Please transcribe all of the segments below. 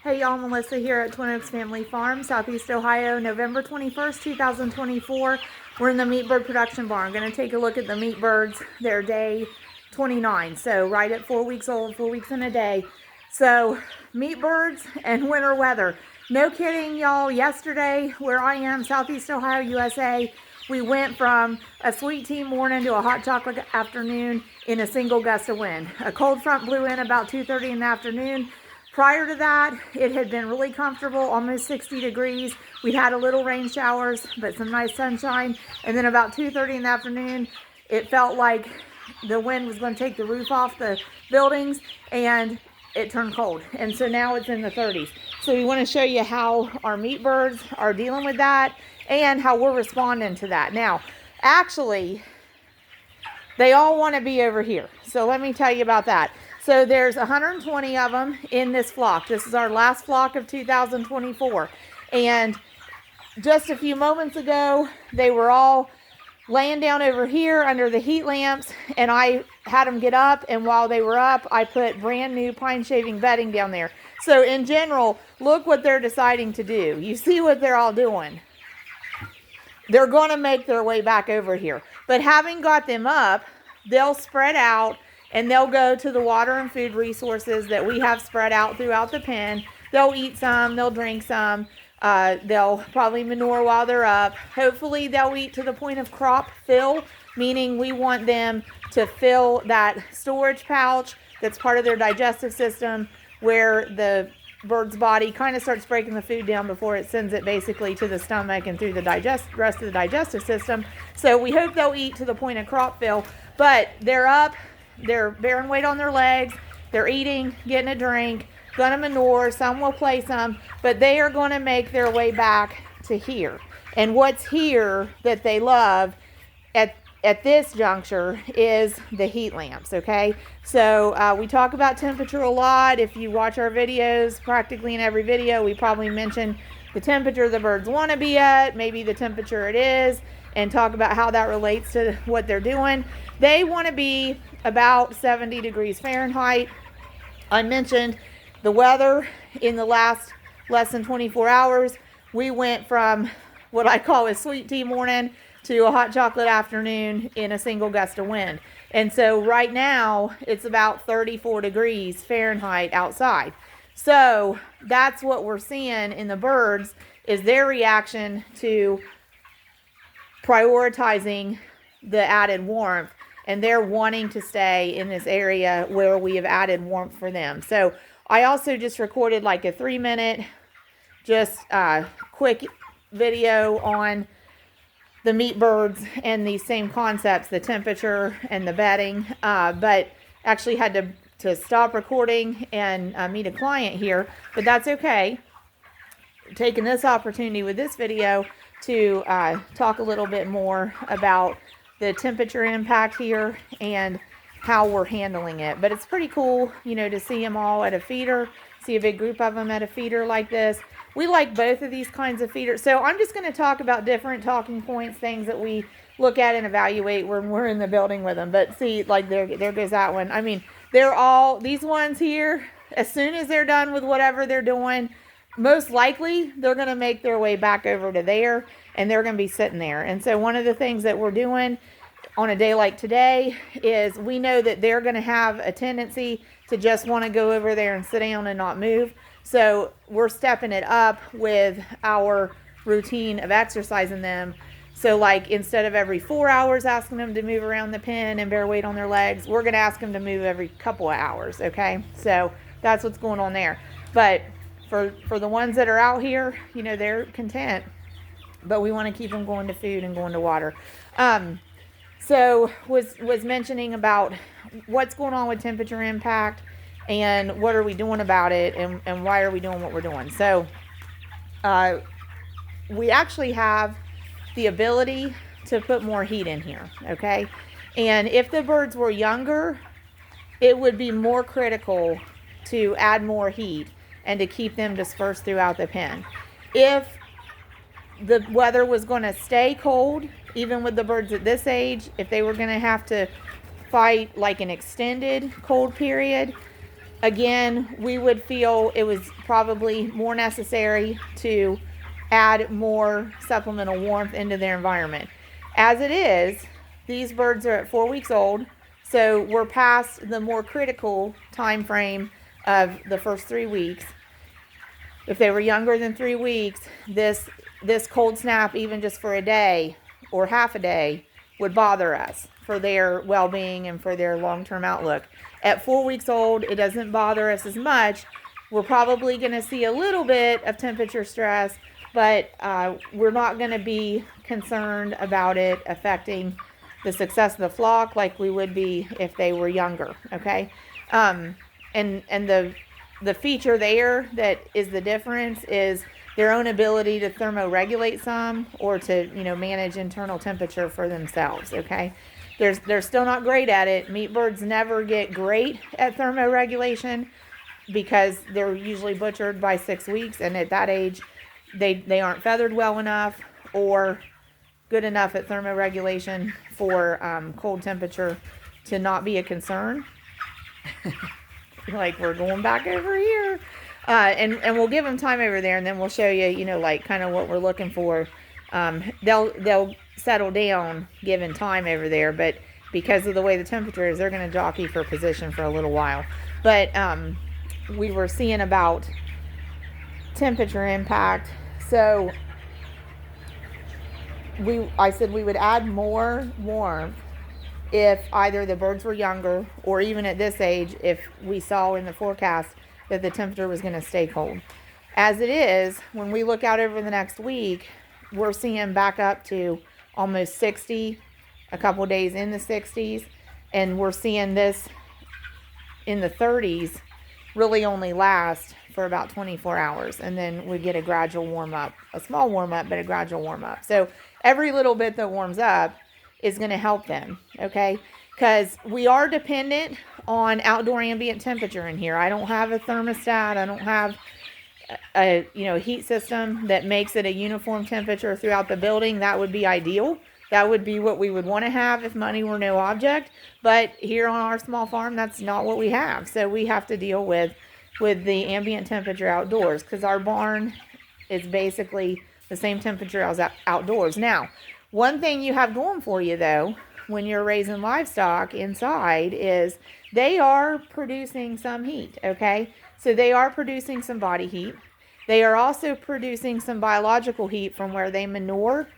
Hey y'all, Melissa here at Twin Oaks Family Farm, Southeast Ohio, November 21st, 2024. We're in the meat bird production barn. I'm going to take a look at the meat birds. They're day 29, so right at 4 weeks old, 4 weeks in a day. So meat birds and winter weather. No kidding, y'all. Yesterday, where I am, Southeast Ohio, USA, we went from a sweet tea morning to a hot chocolate afternoon in a single gust of wind. A cold front blew in about 2:30 in the afternoon. Prior to that, it had been really comfortable, almost 60 degrees. We had a little rain showers, but some nice sunshine. And then about 2:30 in the afternoon, it felt like the wind was going to take the roof off the buildings, and it turned cold. And so now it's in the 30s. So we want to show you how our meat birds are dealing with that and how we're responding to that. Now, actually, they all want to be over here. So let me tell you about that. So there's 120 of them in this flock. This is our last flock of 2024. And just a few moments ago, they were all laying down over here under the heat lamps, and I had them get up, and while they were up, I put brand new pine shaving bedding down there. So in general, look what they're deciding to do. You see what they're all doing. They're going to make their way back over here. But having got them up, they'll spread out, and they'll go to the water and food resources that we have spread out throughout the pen. They'll eat some, they'll drink some, they'll probably manure while they're up. Hopefully they'll eat to the point of crop fill, meaning we want them to fill that storage pouch that's part of their digestive system, where the bird's body kind of starts breaking the food down before it sends it basically to the stomach and through the rest of the digestive system. So we hope they'll eat to the point of crop fill, but they're up. They're bearing weight on their legs, they're eating, getting a drink, gonna manure, some will play some, but they are gonna make their way back to here. And what's here that they love at this juncture is the heat lamps, okay? So we talk about temperature a lot. If you watch our videos, practically in every video, we probably mention the temperature the birds wanna be at, maybe the temperature it is, and talk about how that relates to what they're doing. They want to be about 70 degrees Fahrenheit. I mentioned the weather in the less than 24 hours. We went from what I call a sweet tea morning to a hot chocolate afternoon in a single gust of wind. And so right now it's about 34 degrees Fahrenheit outside. So that's what we're seeing in the birds, is their reaction to prioritizing the added warmth, and they're wanting to stay in this area where we have added warmth for them. So I also just recorded like a 3-minute just quick video on the meat birds and these same concepts, the temperature and the bedding, but actually had to stop recording and meet a client here, but that's okay. Taking this opportunity with this video to talk a little bit more about the temperature impact here and how we're handling it. But it's pretty cool, you know, to see them all at a feeder, see a big group of them at a feeder like this. We like both of these kinds of feeders. So I'm just going to talk about different talking points, things that we look at and evaluate when we're in the building with them. But see, like there goes that one. I mean, they're all, these ones here, as soon as they're done with whatever they're doing, most likely they're going to make their way back over to there, and they're going to be sitting there. And so one of the things that we're doing on a day like today is we know that they're going to have a tendency to just want to go over there and sit down and not move. So we're stepping it up with our routine of exercising them. So like instead of every 4 hours asking them to move around the pen and bear weight on their legs, we're going to ask them to move every couple of hours, okay? So that's what's going on there. But for the ones that are out here, you know, they're content, but we want to keep them going to food and going to water. So was mentioning about what's going on with temperature impact and what are we doing about it, and why are we doing what we're doing. So we actually have the ability to put more heat in here, okay? And if the birds were younger, it would be more critical to add more heat and to keep them dispersed throughout the pen. If the weather was going to stay cold, even with the birds at this age, if they were going to have to fight like an extended cold period, again, we would feel it was probably more necessary to add more supplemental warmth into their environment. As it is, these birds are at 4 weeks old, so we're past the more critical time frame of the first 3 weeks. If they were younger than 3 weeks, this cold snap, even just for a day or half a day, would bother us for their well-being and for their long-term outlook. At 4 weeks old, it doesn't bother us as much. We're probably going to see a little bit of temperature stress, but we're not going to be concerned about it affecting the success of the flock like we would be if they were younger, okay? And the feature there that is the difference is their own ability to thermoregulate some, or to, you know, manage internal temperature for themselves, okay? They're still not great at it. Meat birds never get great at thermoregulation because they're usually butchered by 6 weeks, and at that age, they aren't feathered well enough or good enough at thermoregulation for cold temperature to not be a concern. Like, we're going back over here. And we'll give them time over there, and then we'll show you, you know, like kind of what we're looking for. They'll settle down given time over there, but because of the way the temperature is, they're going to jockey for position for a little while. But we were seeing about temperature impact. So I said we would add more warmth if either the birds were younger, or even at this age, if we saw in the forecast that the temperature was going to stay cold. As it is, when we look out over the next week, we're seeing back up to almost 60, a couple days in the 60s, and we're seeing this in the 30s really only last for about 24 hours, and then we get a gradual warm up, a small warm up, but a gradual warm up. So every little bit that warms up is going to help them, okay? Because we are dependent on outdoor ambient temperature in here. I don't have a thermostat. I don't have a heat system that makes it a uniform temperature throughout the building. That would be ideal. That would be what we would want to have if money were no object. But here on our small farm, that's not what we have. So we have to deal with the ambient temperature outdoors, because our barn is basically the same temperature as outdoors. Now, one thing you have going for you, though, when you're raising livestock inside, is they are producing some heat, okay? So they are producing some body heat. They are also producing some biological heat from where they manure.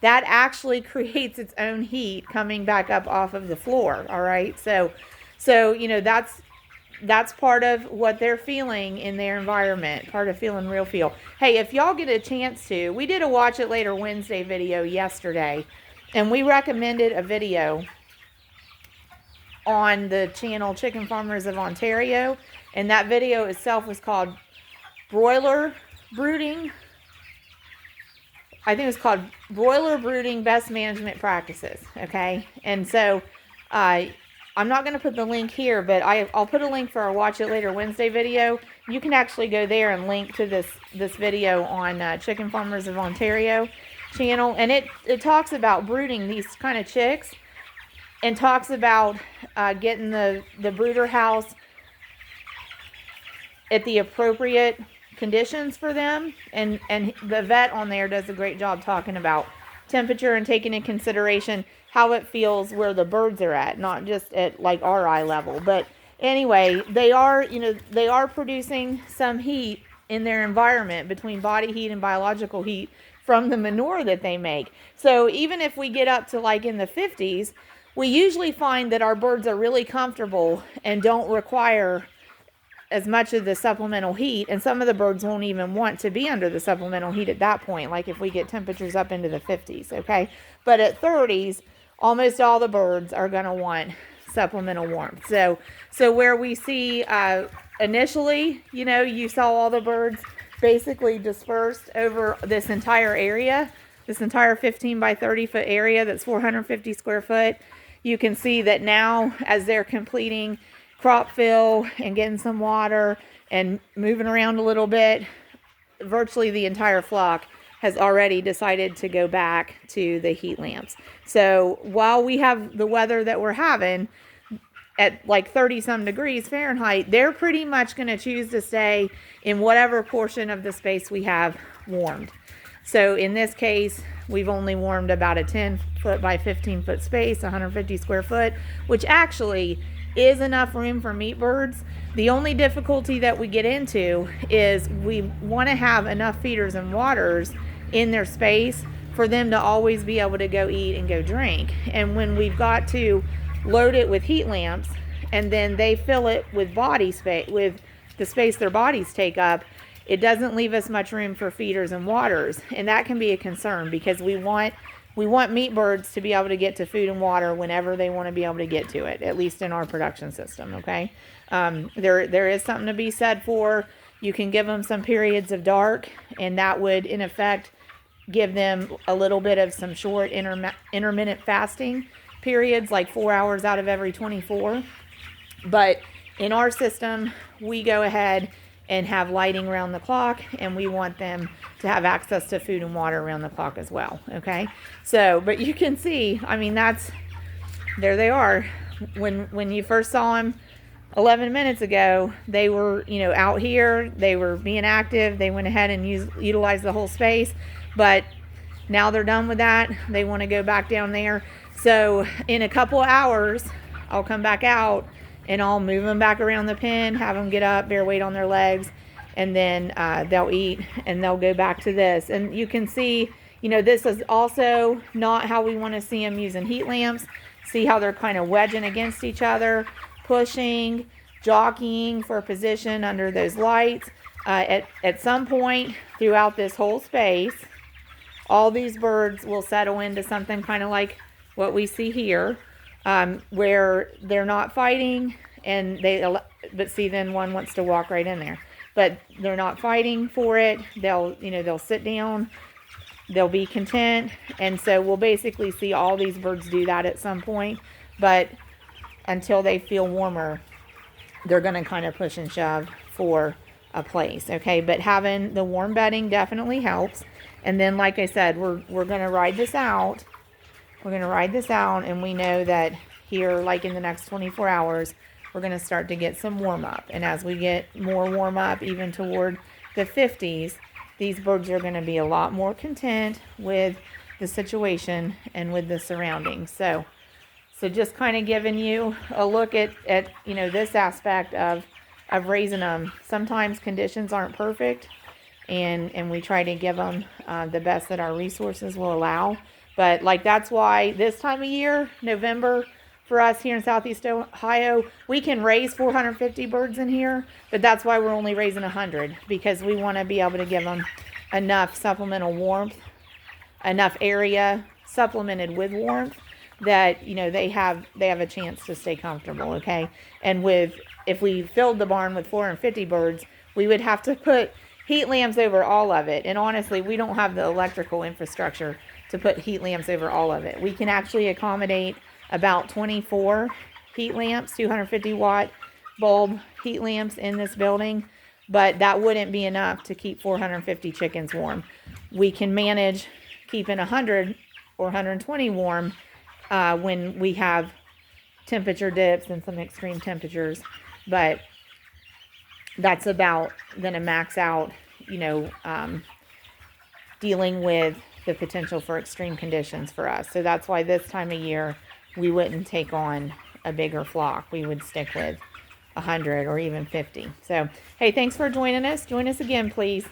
That actually creates its own heat coming back up off of the floor, all right? So you know, that's part of what they're feeling in their environment, part of feeling real feel. Hey, if y'all get a chance to, we did a Watch It Later Wednesday video yesterday, and we recommended a video on the channel Chicken Farmers of Ontario, and that video itself was called Broiler Brooding. I think it was called Broiler Brooding Best Management Practices, okay? And so I'm not going to put the link here, but I'll put a link for our Watch It Later Wednesday video. You can actually go there and link to this video on Chicken Farmers of Ontario channel. And it talks about brooding these kind of chicks, and talks about getting the brooder house at the appropriate conditions for them. And the vet on there does a great job talking about temperature and taking into consideration how it feels where the birds are at, not just at like our eye level. But anyway, they are producing some heat in their environment between body heat and biological heat from the manure that they make. So even if we get up to like in the 50s, we usually find that our birds are really comfortable and don't require as much of the supplemental heat, and some of the birds won't even want to be under the supplemental heat at that point, like if we get temperatures up into the 50s, okay? But at 30s, almost all the birds are going to want supplemental warmth. So where we see initially, you know, you saw all the birds basically dispersed over this entire area, this entire 15 by 30 foot area that's 450 square foot. You can see that now, as they're completing crop fill and getting some water and moving around a little bit, virtually the entire flock has already decided to go back to the heat lamps. So while we have the weather that we're having, at like 30 some degrees Fahrenheit, they're pretty much going to choose to stay in whatever portion of the space we have warmed. So in this case, we've only warmed about a 10 foot by 15 foot space, 150 square foot, which actually is enough room for meat birds. The only difficulty that we get into is we want to have enough feeders and waters in their space for them to always be able to go eat and go drink. And when we've got to load it with heat lamps and then they fill it with body space, with the space their bodies take up, it doesn't leave us much room for feeders and waters. And that can be a concern because we want meat birds to be able to get to food and water whenever they want to be able to get to it, at least in our production system, okay? There is something to be said for, you can give them some periods of dark, and that would, in effect, give them a little bit of some short intermittent fasting periods, like 4 hours out of every 24. But in our system, we go ahead and have lighting around the clock, and we want them to have access to food and water around the clock as well, okay? So, but you can see, I mean, there they are. When you first saw them 11 minutes ago, they were, out here, they were being active, they went ahead and utilized the whole space, but now they're done with that, they want to go back down there. So in a couple hours, I'll come back out and I'll move them back around the pen, have them get up, bear weight on their legs, and then they'll eat and they'll go back to this. And you can see, this is also not how we want to see them using heat lamps. See how they're kind of wedging against each other, pushing, jockeying for position under those lights. At some point throughout this whole space, all these birds will settle into something kind of like what we see here. Where they're not fighting, and but see, then one wants to walk right in there, but they're not fighting for it. They'll sit down, they'll be content. And so we'll basically see all these birds do that at some point, but until they feel warmer, they're going to kind of push and shove for a place. Okay. But having the warm bedding definitely helps. And then, like I said, we're going to ride this out. We're going to ride this out, and we know that here, like in the next 24 hours, we're going to start to get some warm up. And as we get more warm up, even toward the 50s, these birds are going to be a lot more content with the situation and with the surroundings. So just kind of giving you a look at this aspect of raising them. Sometimes conditions aren't perfect, and we try to give them the best that our resources will allow. But that's why this time of year, November, for us here in Southeast Ohio, we can raise 450 birds in here, but that's why we're only raising 100, because we want to be able to give them enough supplemental warmth, enough area supplemented with warmth that, they have a chance to stay comfortable, okay? And if we filled the barn with 450 birds, we would have to put heat lamps over all of it. And honestly, we don't have the electrical infrastructure to put heat lamps over all of it. We can actually accommodate about 24 heat lamps, 250 watt bulb heat lamps in this building, but that wouldn't be enough to keep 450 chickens warm. We can manage keeping 100 or 120 warm when we have temperature dips and some extreme temperatures, but that's about going to max out, dealing with the potential for extreme conditions for us. So that's why this time of year, we wouldn't take on a bigger flock. We would stick with 100 or even 50. So, hey, thanks for joining us. Join us again, please.